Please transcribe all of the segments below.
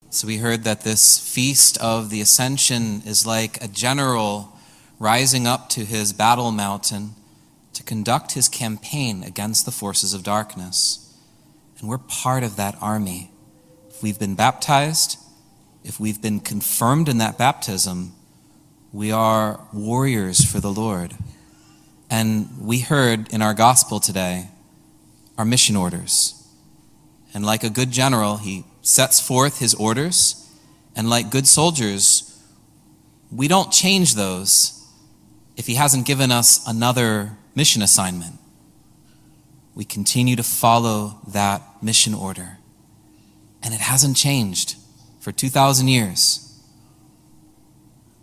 So we heard that this feast of the Ascension is like a general rising up to his battle mountain to conduct his campaign against the forces of darkness. And we're part of that army. If we've been baptized, if we've been confirmed in that baptism, we are warriors for the Lord. And we heard in our gospel today our mission orders. And like a good general, he sets forth his orders. And like good soldiers, we don't change those if he hasn't given us another mission assignment. We continue to follow that mission order. And it hasn't changed for 2,000 years.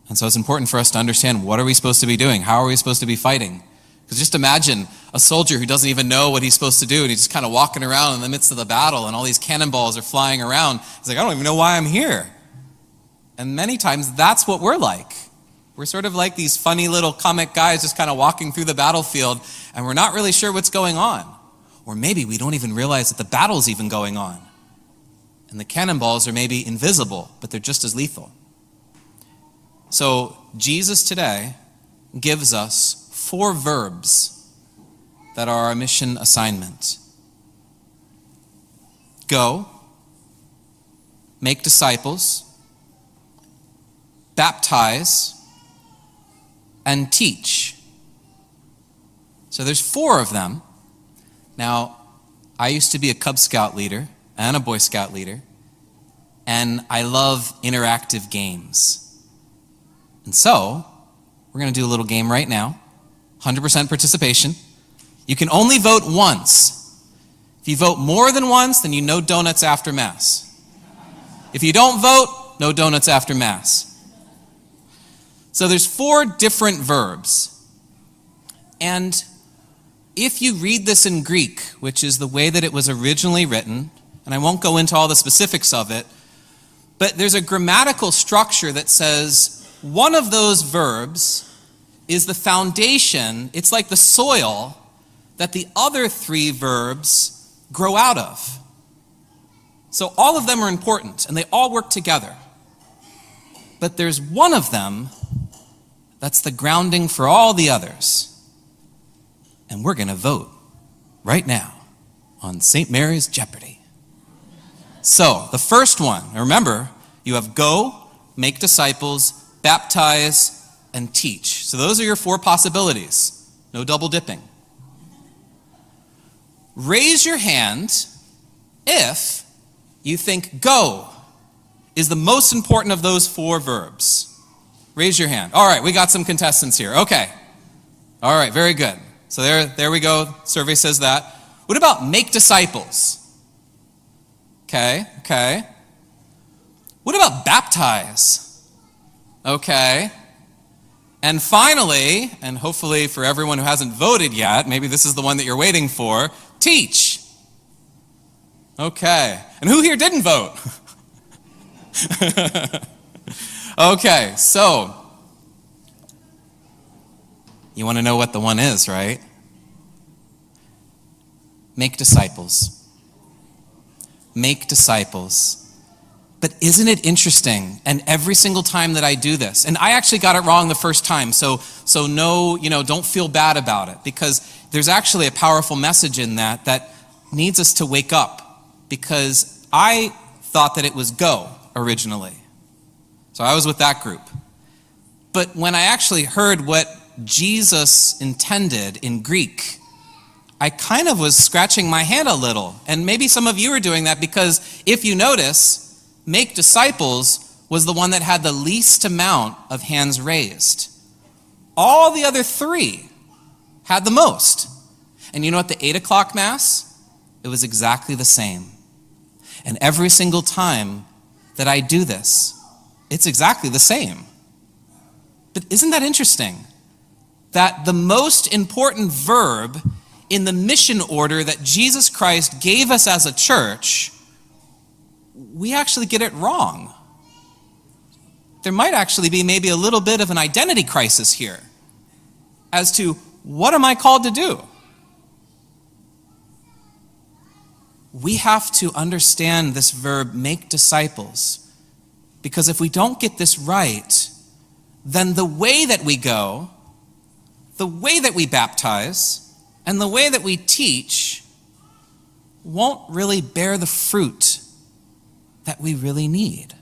And so it's important for us to understand, what are we supposed to be doing? How are we supposed to be fighting? Because just imagine a soldier who doesn't even know what he's supposed to do, and he's just kind of walking around in the midst of the battle, and all these cannonballs are flying around. He's like, I don't even know why I'm here. And many times that's what we're like. We're sort of like these funny little comic guys just kind of walking through the battlefield, and we're not really sure what's going on. Or maybe we don't even realize that the battle's even going on. And the cannonballs are maybe invisible, but they're just as lethal. So Jesus today gives us 4 verbs that are our mission assignment. Go, make disciples, baptize, and teach. So there's 4 of them. Now, I used to be a Cub Scout leader and a Boy Scout leader, and I love interactive games. And so, we're going to do a little game right now. 100% participation. You can only vote once. If you vote more than once, then no donuts after Mass. If you don't vote, no donuts after Mass. So there's 4 different verbs. And if you read this in Greek, which is the way that it was originally written, and I won't go into all the specifics of it, but there's a grammatical structure that says one of those verbs is the foundation, it's like the soil that the other 3 verbs grow out of. So all of them are important, and they all work together. But there's one of them that's the grounding for all the others. And we're going to vote right now on St. Mary's Jeopardy. So, the first one, remember, you have go, make disciples, baptize, and teach. So those are your 4 possibilities. No double dipping. Raise your hand if you think go is the most important of those 4 verbs. Raise your hand. All right, we got some contestants here. Okay. All right, very good. So there we go. Survey says that. What about make disciples? Okay. What about baptize? Okay. And finally, and hopefully for everyone who hasn't voted yet, maybe this is the one that you're waiting for, teach. Okay. And who here didn't vote? Okay, so you want to know what the one is, right? Make disciples. Make disciples. But isn't it interesting? And every single time that I do this, and I actually got it wrong the first time, so no, don't feel bad about it, because there's actually a powerful message in that needs us to wake up, because I thought that it was go originally. So I was with that group. But when I actually heard what Jesus intended in Greek, I kind of was scratching my head a little. And maybe some of you are doing that, because if you notice, make disciples was the one that had the least amount of hands raised. All the other 3 had the most. And you know what, the 8 o'clock Mass, it was exactly the same. And every single time that I do this, it's exactly the same. But isn't that interesting? That the most important verb in the mission order that Jesus Christ gave us as a church, we actually get it wrong. There might actually be maybe a little bit of an identity crisis here as to what am I called to do? We have to understand this verb, make disciples, Because if we don't get this right, then the way that we go, the way that we baptize, and the way that we teach won't really bear the fruit that we really need.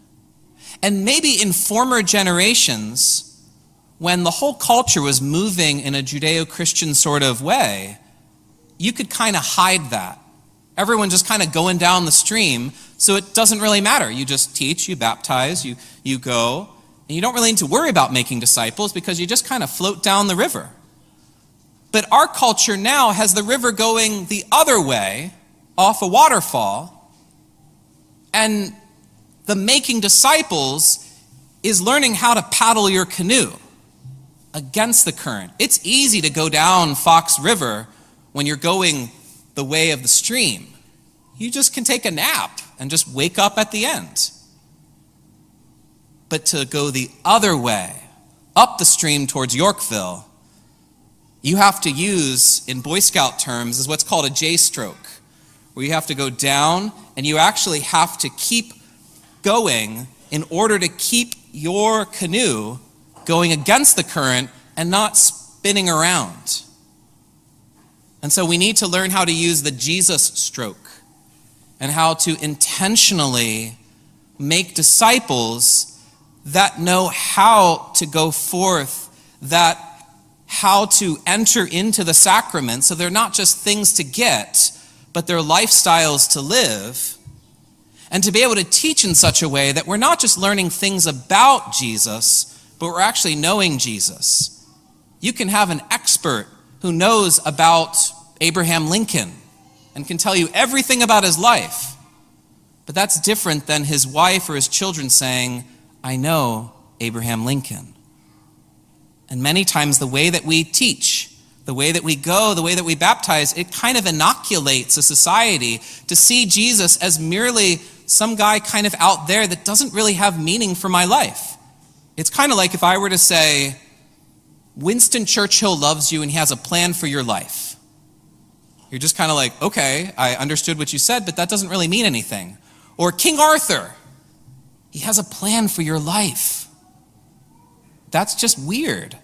And maybe in former generations, when the whole culture was moving in a Judeo-Christian sort of way, you could kind of hide that. Everyone just kind of going down the stream, so it doesn't really matter. You just teach, you baptize, you go, and you don't really need to worry about making disciples because you just kind of float down the river. But our culture now has the river going the other way, off a waterfall, and the making disciples is learning how to paddle your canoe against the current. It's easy to go down Fox River when you're going the way of the stream. You just can take a nap and just wake up at the end. But to go the other way, up the stream towards Yorkville, you have to use, in Boy Scout terms, is what's called a J-stroke, where you have to go down and you actually have to keep going in order to keep your canoe going against the current and not spinning around. And so we need to learn how to use the Jesus stroke and how to intentionally make disciples that know how to go forth, that how to enter into the sacrament, so they're not just things to get, but they're lifestyles to live, and to be able to teach in such a way that we're not just learning things about Jesus, but we're actually knowing Jesus. You can have an expert who knows about Abraham Lincoln and can tell you everything about his life, but that's different than his wife or his children saying, I know Abraham Lincoln. And many times the way that we teach, the way that we go, the way that we baptize, it kind of inoculates a society to see Jesus as merely some guy kind of out there that doesn't really have meaning for my life. It's kind of like if I were to say, Winston Churchill loves you and he has a plan for your life. You're just kind of like, okay, I understood what you said, but that doesn't really mean anything. Or King Arthur, he has a plan for your life. That's just weird.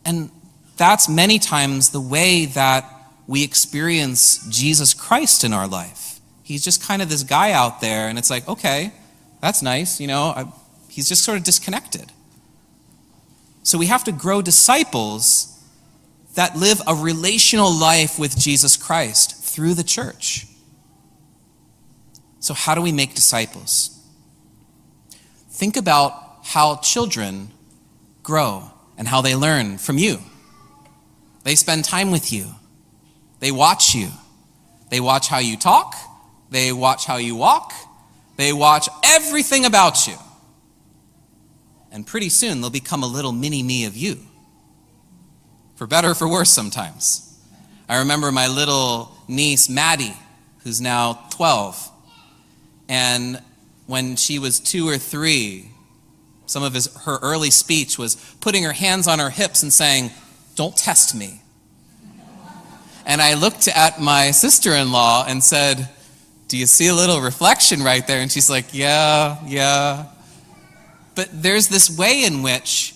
And that's many times the way that we experience Jesus Christ in our life. He's just kind of this guy out there, and it's like, okay, that's nice, he's just sort of disconnected. So we have to grow disciples that live a relational life with Jesus Christ through the church. So how do we make disciples? Think about how children grow and how they learn from you. They spend time with you. They watch you. They watch how you talk. They watch how you walk. They watch everything about you. And pretty soon they'll become a little mini-me of you. For better or for worse sometimes. I remember my little niece, Maddie, who's now 12. And when she was 2 or 3, some of her early speech was putting her hands on her hips and saying, "Don't test me." And I looked at my sister-in-law and said, "Do you see a little reflection right there?" And she's like, yeah. But there's this way in which,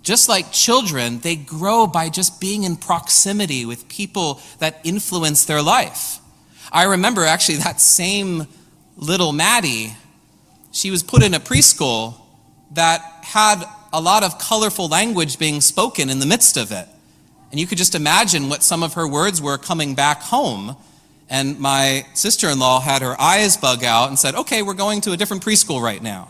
just like children, they grow by just being in proximity with people that influence their life. I remember actually that same little Maddie, she was put in a preschool that had a lot of colorful language being spoken in the midst of it. And you could just imagine what some of her words were coming back home. And my sister-in-law had her eyes bug out and said, "Okay, we're going to a different preschool right now."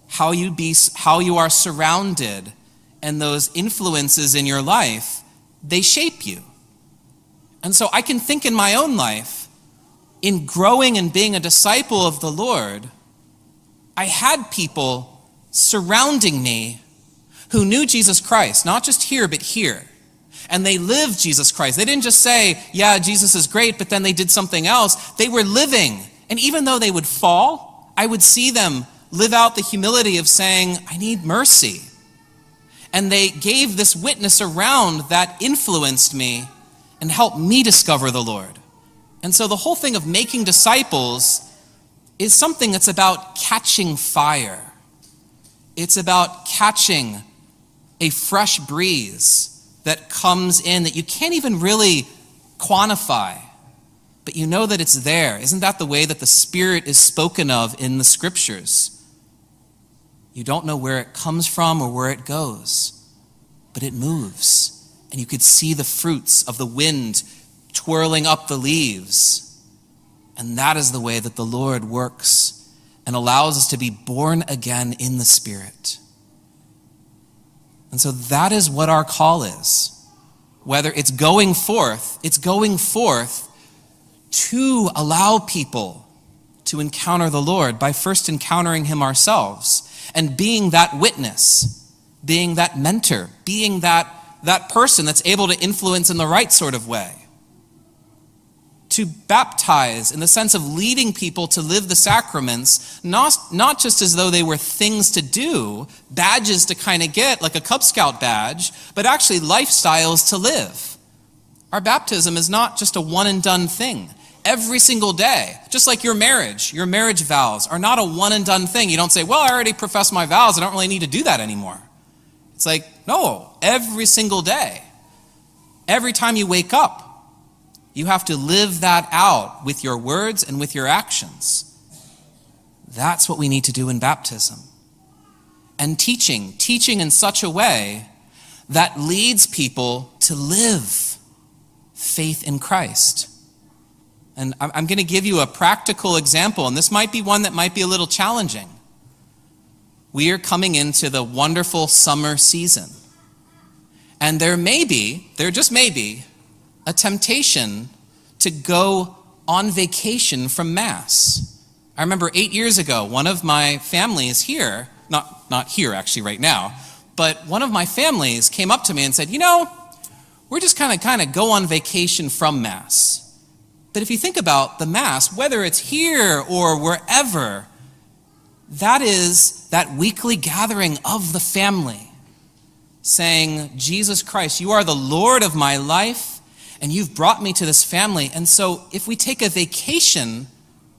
How you are surrounded and those influences in your life, they shape you. And so I can think in my own life, in growing and being a disciple of the Lord, I had people surrounding me who knew Jesus Christ, not just here, but here. And they lived Jesus Christ. They didn't just say, yeah, Jesus is great, but then they did something else. They were living. And even though they would fall, I would see them live out the humility of saying, I need mercy. And they gave this witness around that influenced me and helped me discover the Lord. And so the whole thing of making disciples is something that's about catching fire. It's about catching a fresh breeze that comes in that you can't even really quantify, but you know that it's there. Isn't that the way that the Spirit is spoken of in the Scriptures? You don't know where it comes from or where it goes, but it moves. And you could see the fruits of the wind twirling up the leaves. And that is the way that the Lord works and allows us to be born again in the Spirit. And so that is what our call is. Whether it's going forth to allow people to encounter the Lord by first encountering him ourselves and being that witness, being that mentor, being that person that's able to influence in the right sort of way. To baptize in the sense of leading people to live the sacraments, not just as though they were things to do, badges to kind of get, like a Cub Scout badge, but actually lifestyles to live. Our baptism is not just a one and done thing. Every single day, just like your marriage vows are not a one and done thing. You don't say, well, I already professed my vows, I don't really need to do that anymore. It's like, no, every single day, every time you wake up, you have to live that out with your words and with your actions. That's what we need to do in baptism. And teaching in such a way that leads people to live faith in Christ. And I'm going to give you a practical example, and this might be one that might be a little challenging. We are coming into the wonderful summer season. And there just may be, a temptation to go on vacation from Mass. I remember 8 years ago, one of my families here, not here actually right now, but one of my families came up to me and said, we're just kind of go on vacation from Mass. But if you think about the Mass, whether it's here or wherever, that is that weekly gathering of the family, saying, Jesus Christ, you are the Lord of my life, and you've brought me to this family. And so if we take a vacation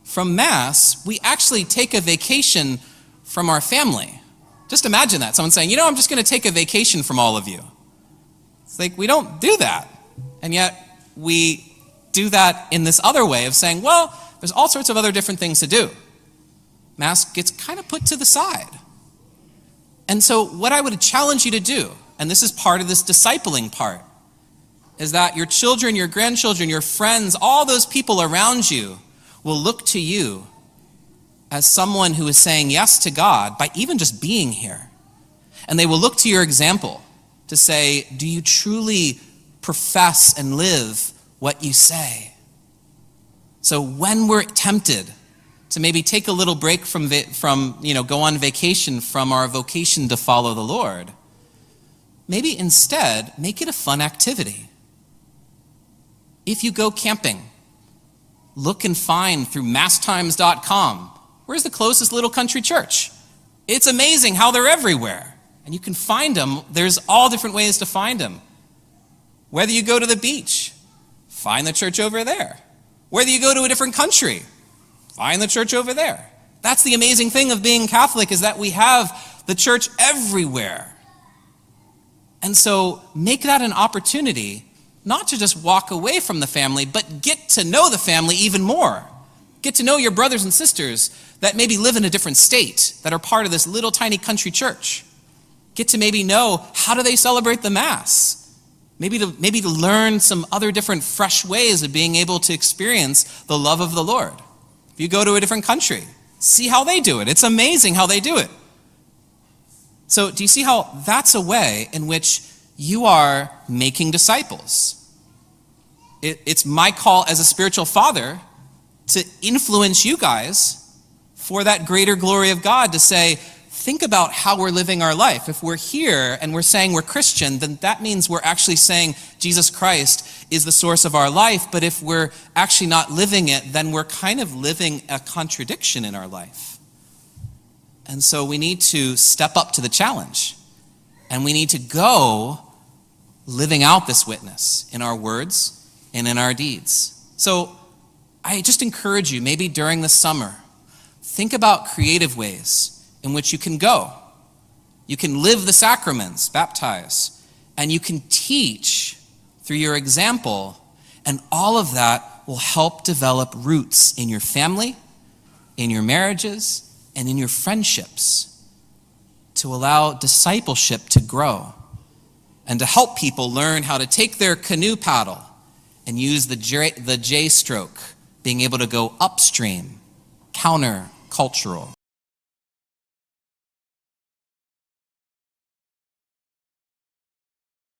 from Mass, we actually take a vacation from our family. Just imagine that. Someone saying, I'm just going to take a vacation from all of you. It's like, we don't do that. And yet we do that in this other way of saying, well, there's all sorts of other different things to do. Mass gets kind of put to the side. And so what I would challenge you to do, and this is part of this discipling part, is that your children, your grandchildren, your friends, all those people around you will look to you as someone who is saying yes to God by even just being here. And they will look to your example to say, do you truly profess and live what you say? So when we're tempted to maybe take a little break from go on vacation from our vocation to follow the Lord, maybe instead make it a fun activity. If you go camping, look and find through masstimes.com, where's the closest little country church? It's amazing how they're everywhere. And you can find them. There's all different ways to find them. Whether you go to the beach, find the church over there. Whether you go to a different country, find the church over there. That's the amazing thing of being Catholic, is that we have the church everywhere. And so make that an opportunity not to just walk away from the family, but get to know the family even more. Get to know your brothers and sisters that maybe live in a different state, that are part of this little tiny country church. Get to maybe know, how do they celebrate the Mass? Maybe to learn some other different fresh ways of being able to experience the love of the Lord. If you go to a different country, see how they do it. It's amazing how they do it. So do you see how that's a way in which you are making disciples? It's my call as a spiritual father to influence you guys for that greater glory of God, to say, think about how we're living our life. If we're here and we're saying we're Christian, then that means we're actually saying Jesus Christ is the source of our life. But if we're actually not living it, then we're kind of living a contradiction in our life. And so we need to step up to the challenge. And we need to go living out this witness in our words and in our deeds. So I just encourage you, maybe during the summer, think about creative ways in which you can go. You can live the sacraments, baptize, and you can teach through your example, and all of that will help develop roots in your family, in your marriages, and in your friendships to allow discipleship to grow and to help people learn how to take their canoe paddle and use the J stroke, being able to go upstream, counter-cultural.